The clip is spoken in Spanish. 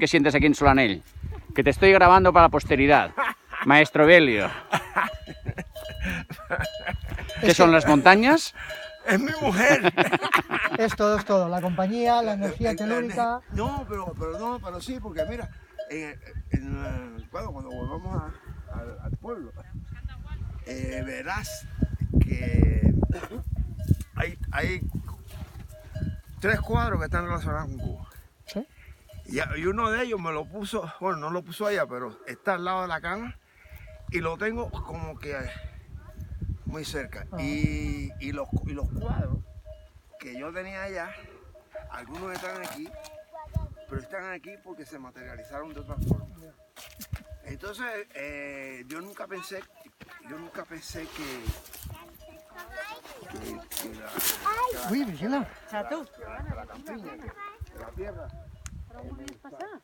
que sientes aquí en Solanell. Que te estoy grabando para la posteridad. Maestro Belio. ¿Qué son las montañas? Es mi mujer. Es todo, la compañía, la energía telúrica. No, pero sí, porque mira, cuando volvamos al pueblo, verás que hay 3 cuadros que están relacionados con Cuba. ¿Sí? Y uno de ellos me lo puso, bueno, no lo puso ella, pero está al lado de la cama y lo tengo como que muy cerca. Y los cuadros que yo tenía allá, algunos están aquí, pero están aquí porque se materializaron de otra forma. Entonces, yo nunca pensé que Uy, vigila. la campiña, que la tierra. ¿Pero vamos a pasar?